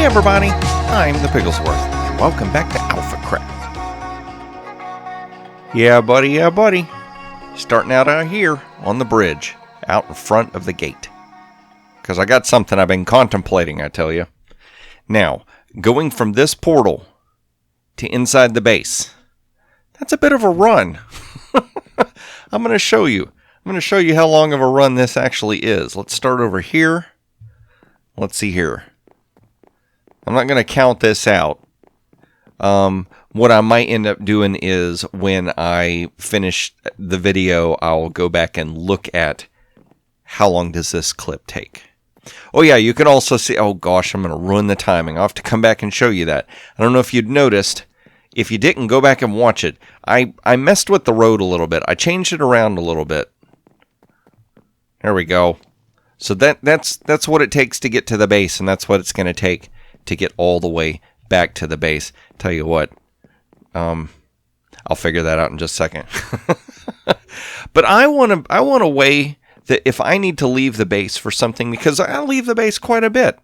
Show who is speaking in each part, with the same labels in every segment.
Speaker 1: everybody, I'm the Pigglesworth, and welcome back to AlphaCraft. Yeah buddy, starting out here on the bridge, out in front of the gate. Because I got something I've been contemplating, I tell you. Now, going from this portal to inside the base, that's a bit of a run. I'm going to show you. I'm going to show you how long of a run this actually is. Let's start over here. Let's see here. I'm not going to count this out. What I might end up doing is when I finish the video, I'll go back and look at how long does this clip take. Oh yeah, you can also see, oh gosh, I'm going to ruin the timing. I'll have to come back and show you that. I don't know if you'd noticed. If you didn't, go back and watch it. I messed with the road a little bit. I changed it around a little bit. There we go. So that's what it takes to get to the base, and that's what it's going to take to get all the way back to the base. Tell you what, I'll figure that out in just a second. But I want a way that if I need to leave the base for something, because I leave the base quite a bit.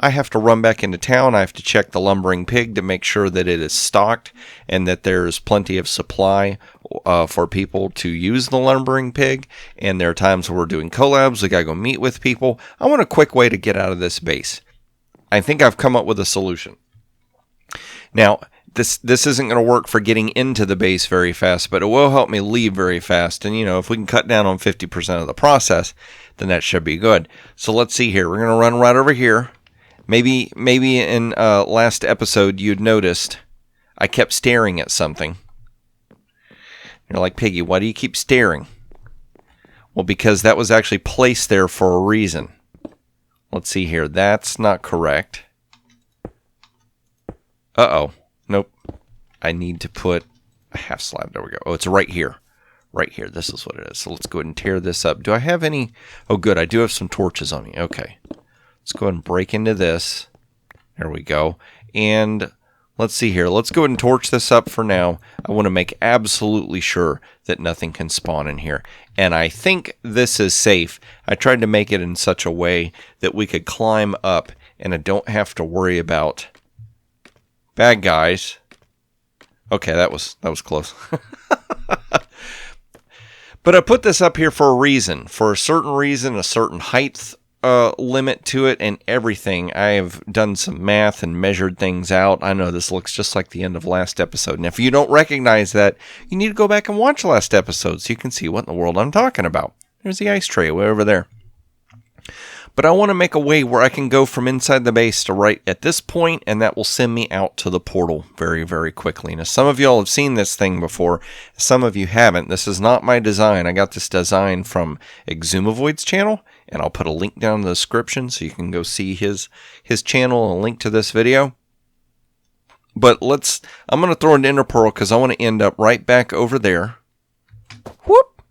Speaker 1: I have to run back into town. I have to check the lumbering pig to make sure that it is stocked and that there's plenty of supply for people to use the lumbering pig. And there are times where we're doing collabs. We got to go meet with people. I want a quick way to get out of this base. I think I've come up with a solution. Now, this isn't going to work for getting into the base very fast, but it will help me leave very fast. And, if we can cut down on 50% of the process, then that should be good. So let's see here. We're going to run right over here. Maybe in last episode you'd noticed I kept staring at something. You're like, Piggy, why do you keep staring? Well, because that was actually placed there for a reason. Let's see here. That's not correct. Uh-oh. Nope. I need to put a half slab. There we go. Oh, it's right here. Right here. This is what it is. So let's go ahead and tear this up. Do I have any? Oh, good. I do have some torches on me. Okay. Let's go ahead and break into this. There we go. And let's see here. Let's go ahead and torch this up for now. I want to make absolutely sure that nothing can spawn in here. And I think this is safe. I tried to make it in such a way that we could climb up and I don't have to worry about bad guys. Okay, that was close. But I put this up here for a reason. For a certain reason, a certain height limit to it and everything. I have done some math and measured things out. I know this looks just like the end of last episode. And if you don't recognize that, you need to go back and watch last episode so you can see what in the world I'm talking about. There's the ice tray way over there. But I want to make a way where I can go from inside the base to right at this point, and that will send me out to the portal very, very quickly. Now, some of y'all have seen this thing before. Some of you haven't. This is not my design. I got this design from Exumavoid's channel, and I'll put a link down in the description so you can go see his channel and a link to this video. But I'm going to throw an ender pearl because I want to end up right back over there. Whoop!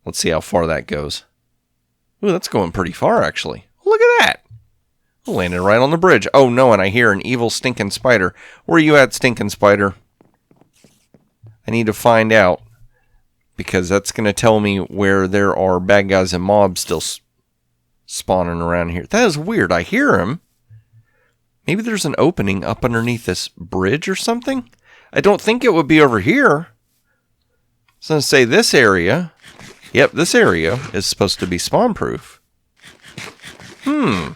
Speaker 1: Let's see how far that goes. Ooh, that's going pretty far, actually. Look at that. Landed right on the bridge. Oh, no, and I hear an evil stinking spider. Where are you at, stinking spider? I need to find out, because that's going to tell me where there are bad guys and mobs still spawning around here. That is weird. I hear him. Maybe there's an opening up underneath this bridge or something? I don't think it would be over here. I was going to say this area. Yep, this area is supposed to be spawn-proof. I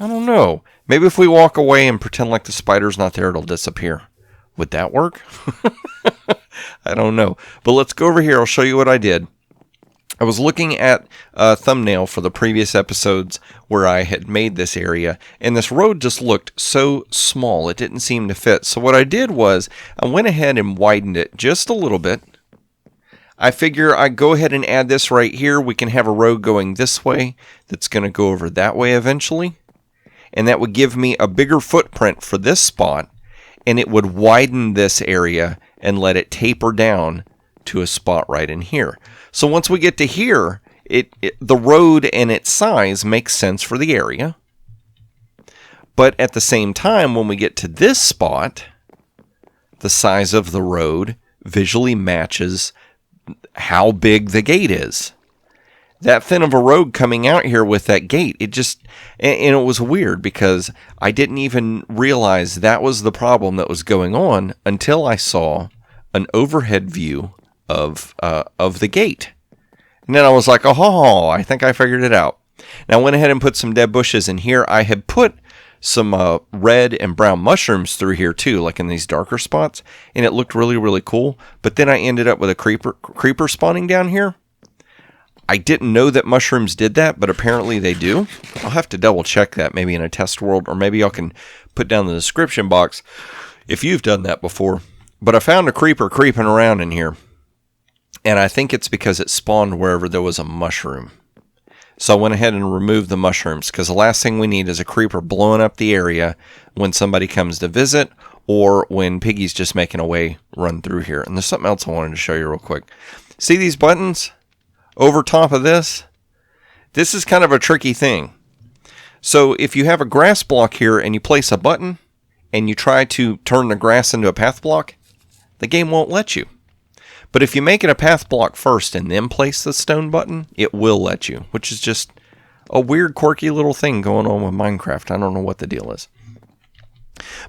Speaker 1: don't know. Maybe if we walk away and pretend like the spider's not there, it'll disappear. Would that work? I don't know. But let's go over here. I'll show you what I did. I was looking at a thumbnail for the previous episodes where I had made this area, and this road just looked so small. It didn't seem to fit. So what I did was I went ahead and widened it just a little bit. I figure I'd go ahead and add this right here. We can have a road going this way that's going to go over that way eventually. And that would give me a bigger footprint for this spot. And it would widen this area and let it taper down to a spot right in here. So once we get to here, the road and its size makes sense for the area. But at the same time, when we get to this spot, the size of the road visually matches how big the gate is. that thin of a road coming out here with that gate. It just, and it was weird because I didn't even realize that was the problem that was going on until I saw an overhead view of the gate. And then I was like, oh, I think I figured it out. Now I went ahead and put some dead bushes in here. I had put some red and brown mushrooms through here too, like in these darker spots, and it looked really, really cool. But then I ended up with a creeper spawning down here. I didn't know that mushrooms did that, but apparently they do. I'll have to double check that maybe in a test world, or maybe y'all can put down in the description box if you've done that before. But I found a creeper creeping around in here, and I think it's because it spawned wherever there was a mushroom. So I went ahead and removed the mushrooms, because the last thing we need is a creeper blowing up the area when somebody comes to visit, or when Piggy's just making a way run through here. And there's something else I wanted to show you real quick. See these buttons over top of this? This is kind of a tricky thing. So if you have a grass block here and you place a button and you try to turn the grass into a path block, the game won't let you. But if you make it a path block first and then place the stone button, it will let you, which is just a weird, quirky little thing going on with Minecraft. I don't know what the deal is.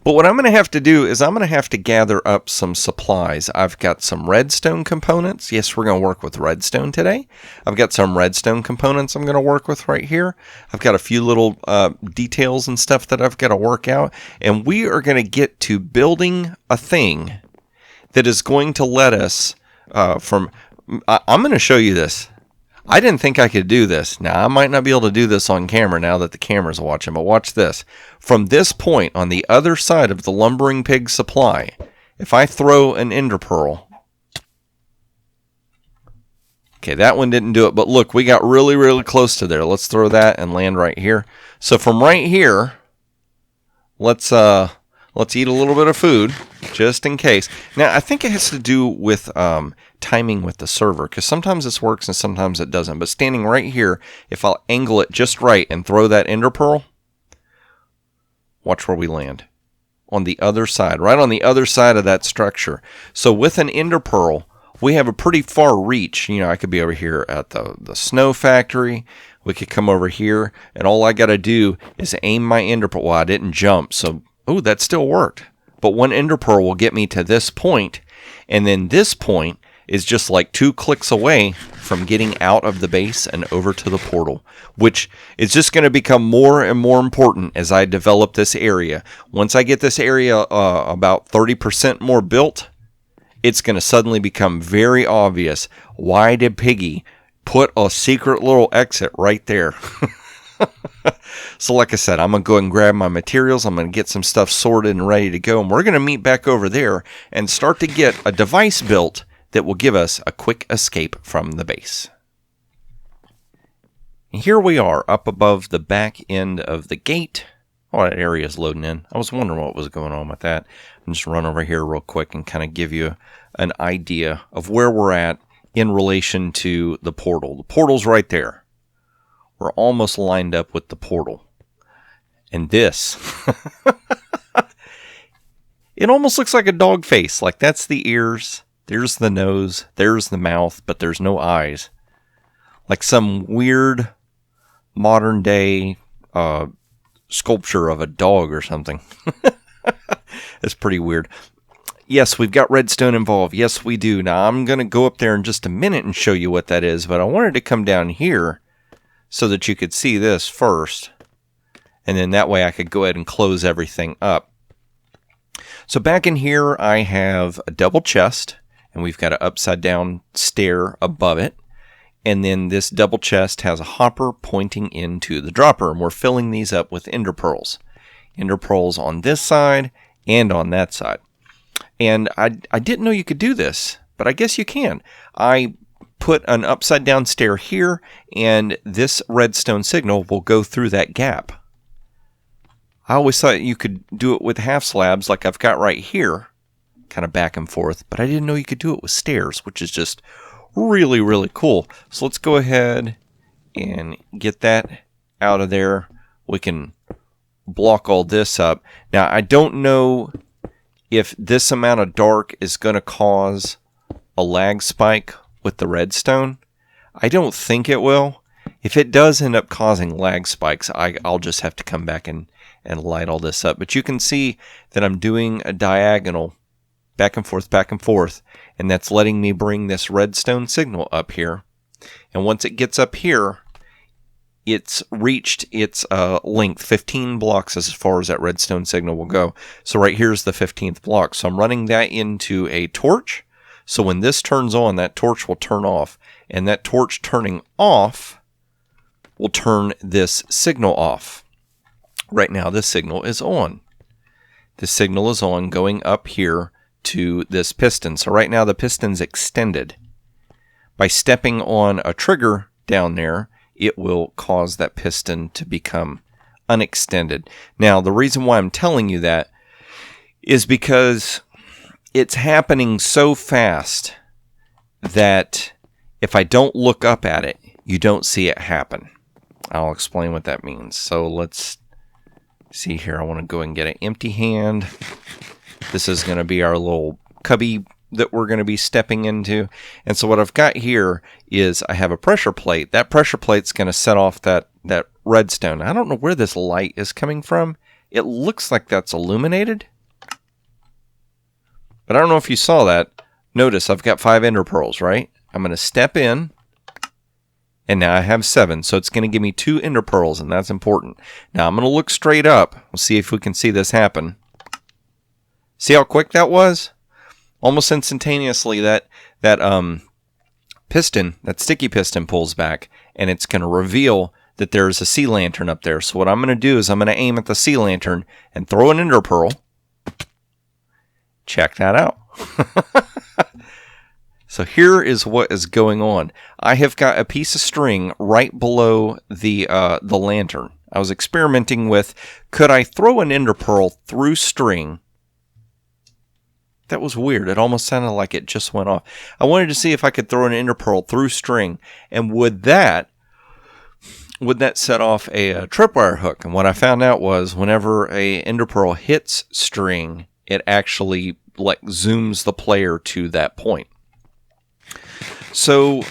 Speaker 1: But what I'm going to have to do is I'm going to have to gather up some supplies. I've got some redstone components. Yes, we're going to work with redstone today. I've got some redstone components I'm going to work with right here. I've got a few little details and stuff that I've got to work out. And we are going to get to building a thing that is going to let us I'm going to show you this. I didn't think I could do this. Now, I might not be able to do this on camera now that the camera's watching, but watch this. From this point on the other side of the lumbering pig supply, if I throw an ender pearl, okay, that one didn't do it, but look, we got really, really close to there. Let's throw that and land right here. So from right here, let's eat a little bit of food, just in case. Now, I think it has to do with timing with the server, because sometimes this works and sometimes it doesn't. But standing right here, if I'll angle it just right and throw that ender pearl, watch where we land. On the other side, right on the other side of that structure. So with an ender pearl, we have a pretty far reach. You know, I could be over here at the snow factory. We could come over here, and all I got to do is aim my ender pearl. Well, I didn't jump, so... oh, that still worked. But one ender pearl will get me to this point, and then this point is just like 2 clicks away from getting out of the base and over to the portal, which is just going to become more and more important as I develop this area. Once I get this area about 30% more built, it's going to suddenly become very obvious. Why did Piggy put a secret little exit right there? So like I said, I'm going to go and grab my materials. I'm going to get some stuff sorted and ready to go. And we're going to meet back over there and start to get a device built that will give us a quick escape from the base. And here we are up above the back end of the gate. Oh, that area is loading in. I was wondering what was going on with that. I'll just run over here real quick and kind of give you an idea of where we're at in relation to the portal. The portal's right there. We're almost lined up with the portal. And this, it almost looks like a dog face. Like that's the ears, there's the nose, there's the mouth, but there's no eyes. Like some weird modern day sculpture of a dog or something. It's pretty weird. Yes, we've got redstone involved. Yes, we do. Now, I'm going to go up there in just a minute and show you what that is, but I wanted to come down here so that you could see this first, and then that way I could go ahead and close everything up. So back in here, I have a double chest, and we've got an upside down stair above it, and then this double chest has a hopper pointing into the dropper, and we're filling these up with ender pearls. Ender pearls on this side and on that side. And I didn't know you could do this, but I guess you can. I put an upside down stair here, and this redstone signal will go through that gap. I always thought you could do it with half slabs like I've got right here, kind of back and forth, but I didn't know you could do it with stairs, which is just really, really cool. So let's go ahead and get that out of there. We can block all this up. Now, I don't know if this amount of dark is going to cause a lag spike with the redstone. I don't think it will. If it does end up causing lag spikes, I'll just have to come back and light all this up. But you can see that I'm doing a diagonal back and forth, and that's letting me bring this redstone signal up here. And once it gets up here, it's reached its length, 15 blocks as far as that redstone signal will go. So right here's the 15th block. So I'm running that into a torch. So when this turns on, that torch will turn off. And that torch turning off will turn this signal off. Right now, this signal is on. This signal is on going up here to this piston. So right now, the piston's extended. By stepping on a trigger down there, it will cause that piston to become unextended. Now, the reason why I'm telling you that is because it's happening so fast that if I don't look up at it, you don't see it happen. I'll explain what that means. So let's see here. I want to go and get an empty hand. This is going to be our little cubby that we're going to be stepping into. And so what I've got here is I have a pressure plate. That pressure plate's going to set off that redstone. I don't know where this light is coming from. It looks like that's illuminated. But I don't know if you saw that. Notice I've got 5 ender pearls, right? I'm going to step in. And now I have 7. So it's going to give me 2 ender pearls, and that's important. Now I'm going to look straight up. We'll see if we can see this happen. See how quick that was? Almost instantaneously, that piston, that sticky piston pulls back, and it's going to reveal that there's a sea lantern up there. So what I'm going to do is I'm going to aim at the sea lantern and throw an ender pearl. Check that out. So here is what is going on. I have got a piece of string right below the lantern. I was experimenting with, could I throw an ender pearl through string? That was weird. It almost sounded like it just went off. I wanted to see if I could throw an ender pearl through string, and would that set off a tripwire hook? And what I found out was whenever a ender pearl hits string, it actually like zooms the player to that point. So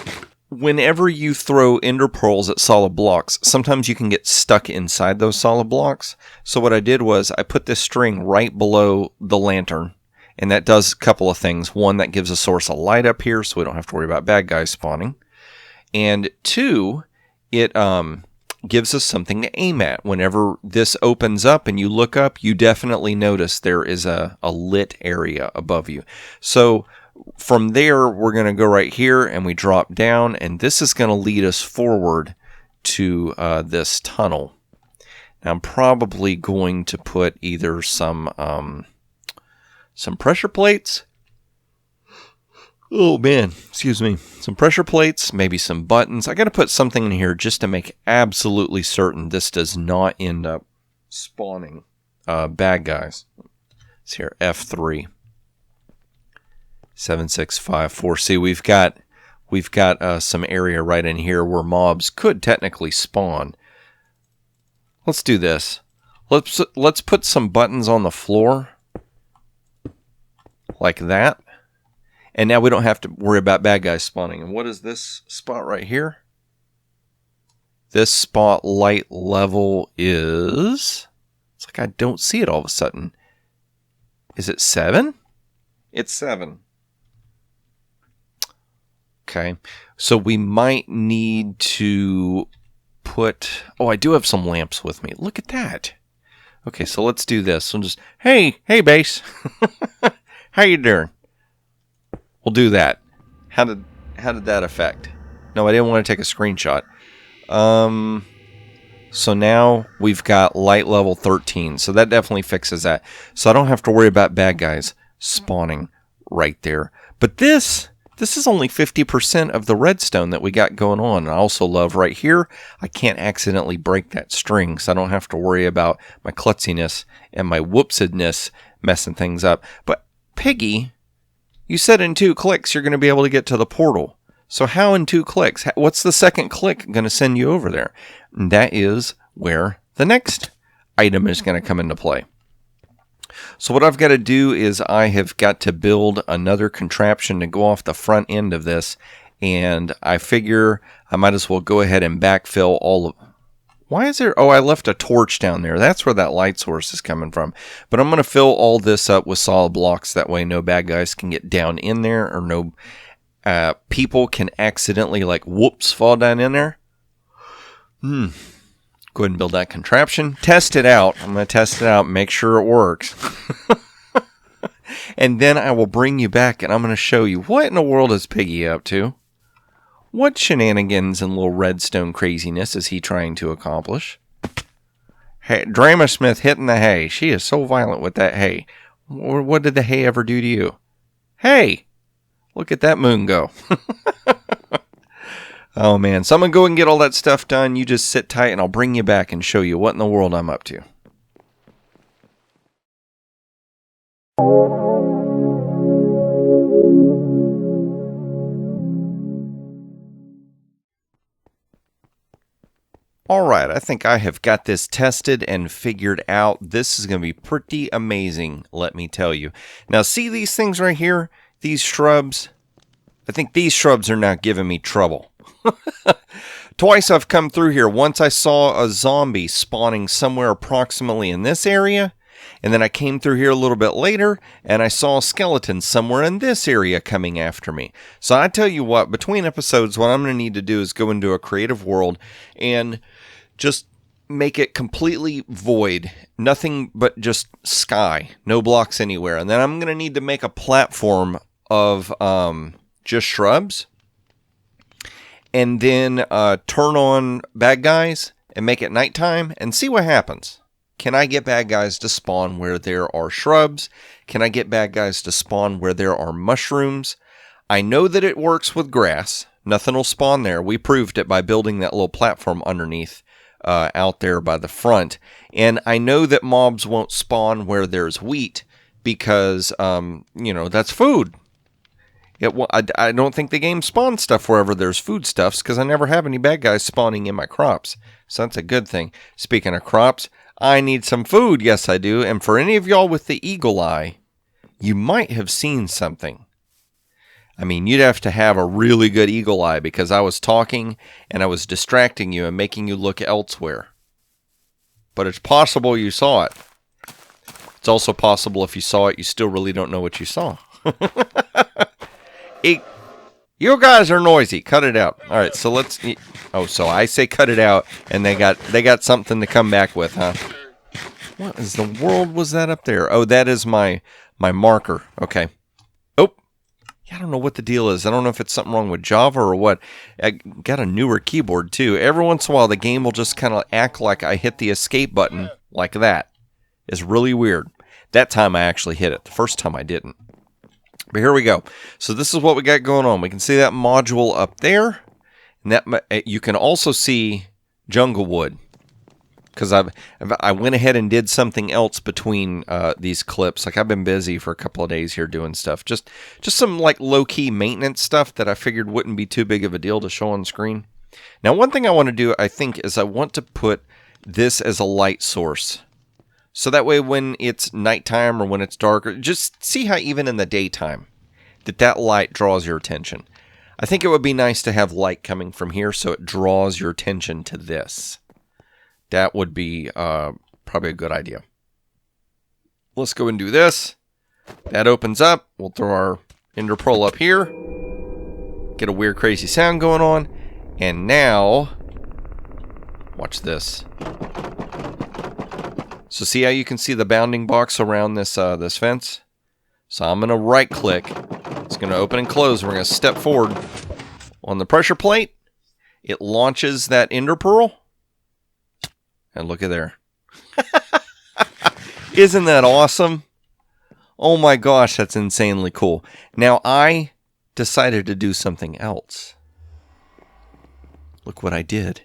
Speaker 1: whenever you throw ender pearls at solid blocks, sometimes you can get stuck inside those solid blocks. So what I did was I put this string right below the lantern, and that does a couple of things. One, that gives a source of light up here so we don't have to worry about bad guys spawning. And 2, it gives us something to aim at. Whenever this opens up and you look up, you definitely notice there is a lit area above you. So from there, we're going to go right here and we drop down, and this is going to lead us forward to this tunnel. Now, I'm probably going to put either some pressure plates. Oh man, excuse me. Some pressure plates, maybe some buttons. I got to put something in here just to make absolutely certain this does not end up spawning bad guys. It's here, F3. 7654. See, we've got some area right in here where mobs could technically spawn. Let's do this. Let's put some buttons on the floor like that. And now we don't have to worry about bad guys spawning. And what is this spot right here? This spot light level is... It's like I don't see it all of a sudden. Is it 7? It's 7. Okay, so we might need to put... Oh, I do have some lamps with me. Look at that. Okay, so let's do this. We'll just... Hey base. How you doing? We'll do that. How did that affect? No, I didn't want to take a screenshot. So now we've got light level 13. So that definitely fixes that. So I don't have to worry about bad guys spawning right there. But this is only 50% of the redstone that we got going on. And I also love right here, I can't accidentally break that string, so I don't have to worry about my klutziness and my whoopsedness messing things up. But Piggy, you said in 2 clicks you're going to be able to get to the portal. So how in 2 clicks? What's the second click going to send you over there? And that is where the next item is going to come into play. So what I've got to do is I have got to build another contraption to go off the front end of this And I figure I might as well go ahead and backfill all of... Why is there... Oh, I left a torch down there. That's where that light source is coming from. But I'm going to fill all this up with solid blocks. That way no bad guys can get down in there, or no people can accidentally, like, whoops, fall down in there. Go ahead and build that contraption. Test it out. I'm going to test it out and make sure it works. And then I will bring you back and I'm going to show you what in the world is Piggy up to. What shenanigans and little redstone craziness is he trying to accomplish? Hey, Drama Smith hitting the hay. She is so violent with that hay. What did the hay ever do to you? Hey, look at that moon go. Oh man, so I'm going to go and get all that stuff done. You just sit tight and I'll bring you back and show you what in the world I'm up to. Alright, I think I have got this tested and figured out. This is going to be pretty amazing, let me tell you. Now, see these things right here? These shrubs? I think these shrubs are now giving me trouble. Twice I've come through here. Once I saw a zombie spawning somewhere approximately in this area. And then I came through here a little bit later, and I saw a skeleton somewhere in this area coming after me. So I tell you what, between episodes, what I'm going to need to do is go into a creative world and just make it completely void. Nothing but just sky. No blocks anywhere. And then I'm going to need to make a platform of just shrubs. And then turn on bad guys and make it nighttime and see what happens. Can I get bad guys to spawn where there are shrubs? Can I get bad guys to spawn where there are mushrooms? I know that it works with grass. Nothing will spawn there. We proved it by building that little platform underneath out there by the front. And I know that mobs won't spawn where there's wheat because, that's food. I don't think the game spawns stuff wherever there's foodstuffs because I never have any bad guys spawning in my crops. So that's a good thing. Speaking of crops, I need some food. Yes, I do. And for any of y'all with the eagle eye, you might have seen something. I mean, you'd have to have a really good eagle eye because I was talking and I was distracting you and making you look elsewhere. But it's possible you saw it. It's also possible if you saw it, you still really don't know what you saw. You guys are noisy. Cut it out. All right, so let's... Oh, so I say cut it out, and they got something to come back with, huh? What is the world was that up there? Oh, that is my marker. Okay. Oh, yeah, I don't know what the deal is. I don't know if it's something wrong with Java or what. I got a newer keyboard, too. Every once in a while, the game will just kind of act like I hit the escape button like that. It's really weird. That time I actually hit it. The first time I didn't. But here we go. So this is what we got going on. We can see that module up there. And that you can also see jungle wood. Because I went ahead and did something else between these clips. Like I've been busy for a couple of days here doing stuff. Just some like low-key maintenance stuff that I figured wouldn't be too big of a deal to show on screen. Now one thing I want to do, I think, is I want to put this as a light source. So that way when it's nighttime or when it's darker, just see how even in the daytime that light draws your attention. I think it would be nice to have light coming from here so it draws your attention to this. That would be probably a good idea. Let's go and do this. That opens up. We'll throw our ender pearl up here. Get a weird crazy sound going on. And now, watch this. So see how you can see the bounding box around this this fence? So I'm going to right click. It's going to open and close. We're going to step forward on the pressure plate. It launches that ender pearl. And look at there. Isn't that awesome? Oh my gosh, that's insanely cool. Now I decided to do something else. Look what I did.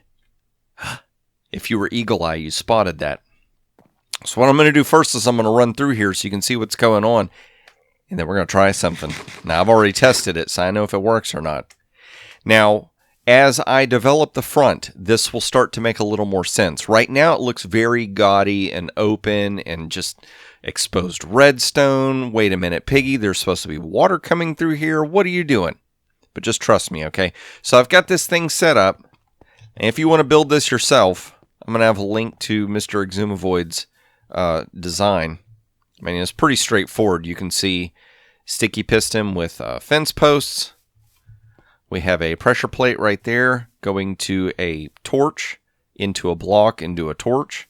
Speaker 1: If you were eagle eye, you spotted that. So what I'm going to do first is I'm going to run through here so you can see what's going on. And then we're going to try something. Now, I've already tested it, so I know if it works or not. Now, as I develop the front, this will start to make a little more sense. Right now, it looks very gaudy and open and just exposed redstone. Wait a minute, Piggy, there's supposed to be water coming through here. What are you doing? But but just trust me, okay? So I've got this thing set up, and if you want to build this yourself, I'm going to have a link to Mr. Exumavoid's design. I mean, it's pretty straightforward. You can see sticky piston with fence posts. We have a pressure plate right there going to a torch, into a block, into a torch.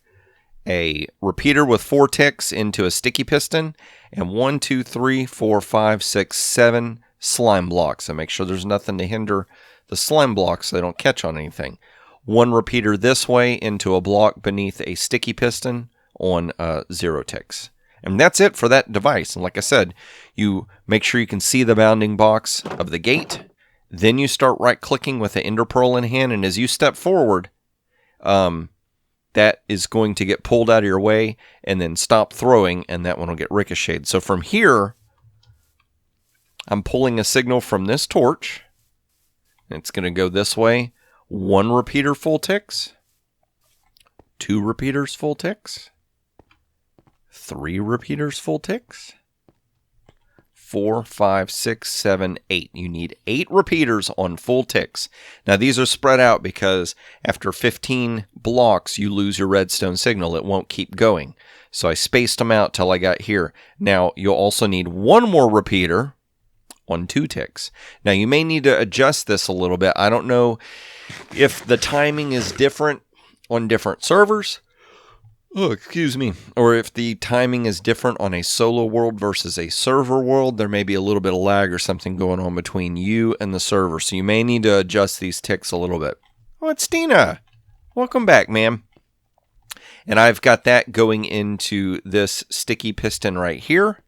Speaker 1: A repeater with 4 ticks into a sticky piston, and 1, 2, 3, 4, 5, 6, 7 slime blocks. So make sure there's nothing to hinder the slime blocks so they don't catch on anything. 1 repeater this way into a block beneath a sticky piston on 0 ticks. And that's it for that device. And like I said, you make sure you can see the bounding box of the gate. Then you start right-clicking with the ender pearl in hand, and as you step forward, that is going to get pulled out of your way and then stop throwing, and that one will get ricocheted. So from here, I'm pulling a signal from this torch. It's going to go this way. 1 repeater full ticks. 2 repeaters full ticks. 3 repeaters full ticks. 4, 5, 6, 7, 8. You need 8 repeaters on full ticks. Now these are spread out because after 15 blocks you lose your redstone signal. It won't keep going. So I spaced them out till I got here. Now you'll also need 1 more repeater on 2 ticks. Now you may need to adjust this a little bit. I don't know if the timing is different on different servers. Oh, excuse me. Or if the timing is different on a solo world versus a server world, there may be a little bit of lag or something going on between you and the server. So you may need to adjust these ticks a little bit. Oh, it's Tina. Welcome back, ma'am. And I've got that going into this sticky piston right here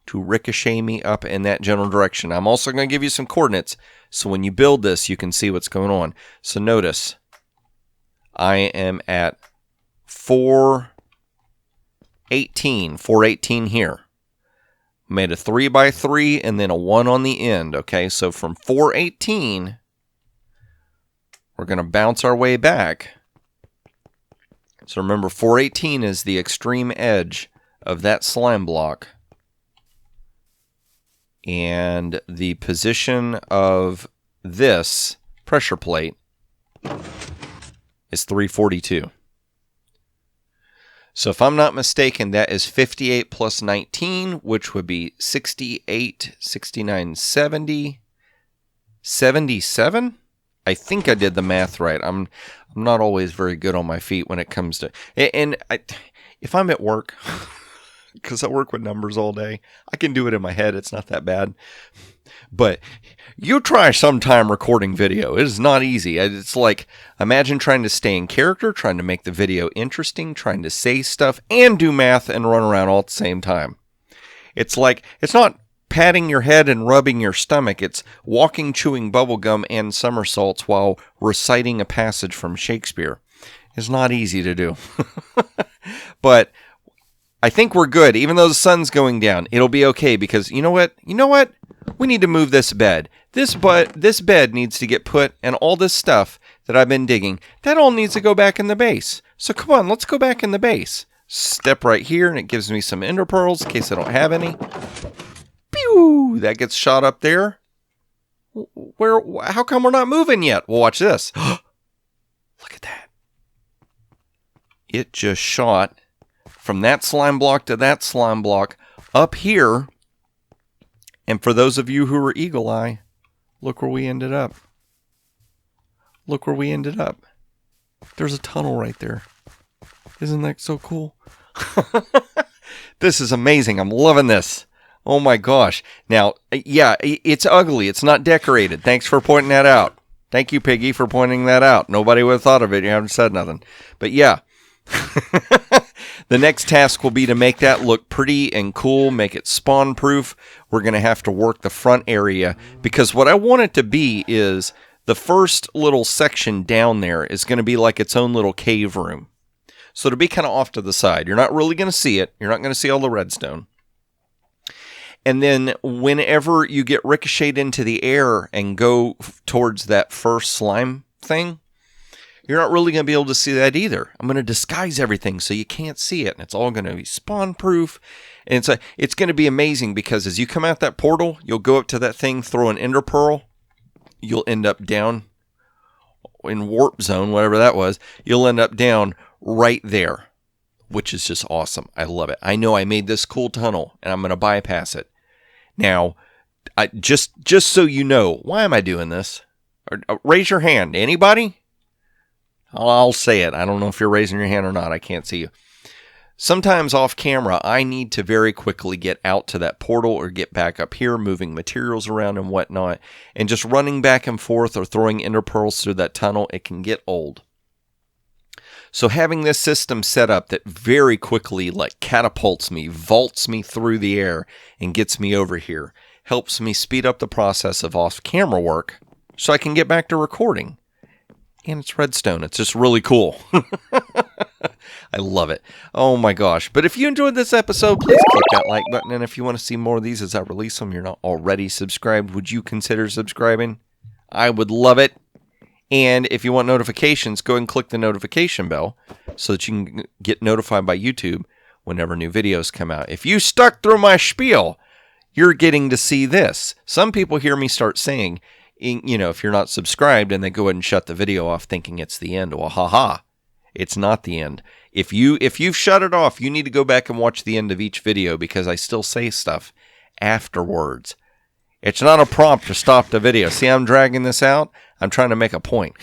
Speaker 1: to ricochet me up in that general direction. I'm also going to give you some coordinates so when you build this, you can see what's going on. So notice, I am at 418 here. Made a 3x3 and then a 1 on the end. Okay, so from 418, we're going to bounce our way back. So remember, 418 is the extreme edge of that slime block. And the position of this pressure plate is 342. So if I'm not mistaken, that is 58 plus 19, which would be 68, 69, 70, 77? I think I did the math right. I'm not always very good on my feet when it comes to... And if I'm at work, because I work with numbers all day, I can do it in my head. It's not that bad. But you try sometime recording video. It is not easy. It's like, imagine trying to stay in character, trying to make the video interesting, trying to say stuff, and do math and run around all at the same time. It's like, it's not patting your head and rubbing your stomach. It's walking, chewing bubblegum and somersaults while reciting a passage from Shakespeare. It's not easy to do. But I think we're good. Even though the sun's going down, it'll be okay because you know what? We need to move this bed. This bed needs to get put, and all this stuff that I've been digging, that all needs to go back in the base. So come on, let's go back in the base. Step right here, and it gives me some ender pearls in case I don't have any. Pew! That gets shot up there. How come we're not moving yet? Well, watch this. Look at that. It just shot from that slime block to that slime block up here. And for those of you who are eagle eye, look where we ended up. Look where we ended up. There's a tunnel right there. Isn't that so cool? This is amazing. I'm loving this. Oh my gosh. Now, yeah, it's ugly. It's not decorated. Thanks for pointing that out. Thank you, Piggy, for pointing that out. Nobody would have thought of it. You haven't said nothing. But yeah. The next task will be to make that look pretty and cool, make it spawn proof. We're going to have to work the front area because what I want it to be is the first little section down there is going to be like its own little cave room. So it'll be kind of off to the side. You're not really going to see it. You're not going to see all the redstone. And then whenever you get ricocheted into the air and go towards that first slime thing, you're not really going to be able to see that either. I'm going to disguise everything so you can't see it. And it's all going to be spawn proof. And it's going to be amazing because as you come out that portal, you'll go up to that thing, throw an ender pearl, you'll end up down in warp zone, whatever that was. You'll end up down right there, which is just awesome. I love it. I know I made this cool tunnel, and I'm going to bypass it. Now, just so you know, why am I doing this? Raise your hand. Anybody? I'll say it. I don't know if you're raising your hand or not. I can't see you. Sometimes off camera, I need to very quickly get out to that portal or get back up here, moving materials around and whatnot. And just running back and forth or throwing ender pearls through that tunnel, it can get old. So having this system set up that very quickly like catapults me, vaults me through the air, and gets me over here, helps me speed up the process of off-camera work so I can get back to recording. And it's redstone. It's just really cool. I love it. Oh my gosh. But if you enjoyed this episode, please click that like button. And if you want to see more of these as I release them, you're not already subscribed, would you consider subscribing? I would love it. And if you want notifications, go ahead and click the notification bell so that you can get notified by YouTube whenever new videos come out. If you stuck through my spiel, you're getting to see this. Some people hear me start saying, you know, if you're not subscribed, and they go ahead and shut the video off thinking it's the end. Well, haha, it's not the end. If you've shut it off, you need to go back and watch the end of each video because I still say stuff afterwards. It's not a prompt to stop the video. See, I'm dragging this out. I'm trying to make a point.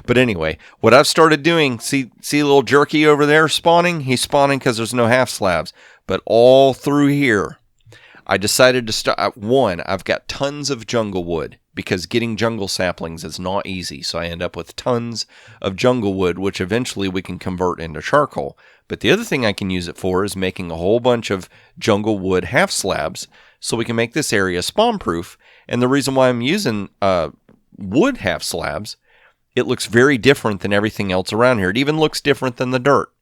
Speaker 1: But anyway, what I've started doing, see a little jerky over there spawning? He's spawning because there's no half slabs. But all through here, I decided to start. One, I've got tons of jungle wood because getting jungle saplings is not easy. So I end up with tons of jungle wood, which eventually we can convert into charcoal. But the other thing I can use it for is making a whole bunch of jungle wood half slabs so we can make this area spawn proof. And the reason why I'm using wood half slabs, it looks very different than everything else around here. It even looks different than the dirt.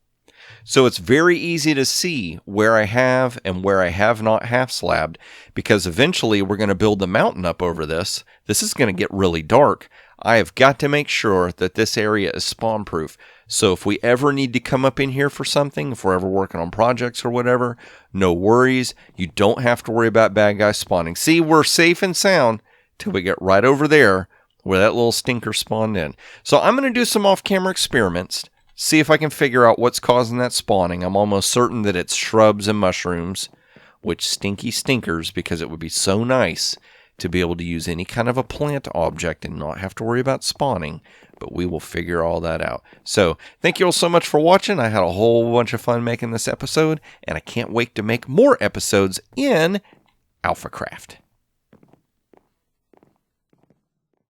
Speaker 1: So it's very easy to see where I have and where I have not half slabbed, because eventually we're going to build the mountain up over this. This is going to get really dark. I have got to make sure that this area is spawn proof. So if we ever need to come up in here for something, if we're ever working on projects or whatever, no worries. You don't have to worry about bad guys spawning. See, we're safe and sound till we get right over there where that little stinker spawned in. So I'm going to do some off-camera experiments. See if I can figure out what's causing that spawning. I'm almost certain that it's shrubs and mushrooms, which stinky stinkers, because it would be so nice to be able to use any kind of a plant object and not have to worry about spawning. But we will figure all that out. So thank you all so much for watching. I had a whole bunch of fun making this episode, and I can't wait to make more episodes in AlphaCraft.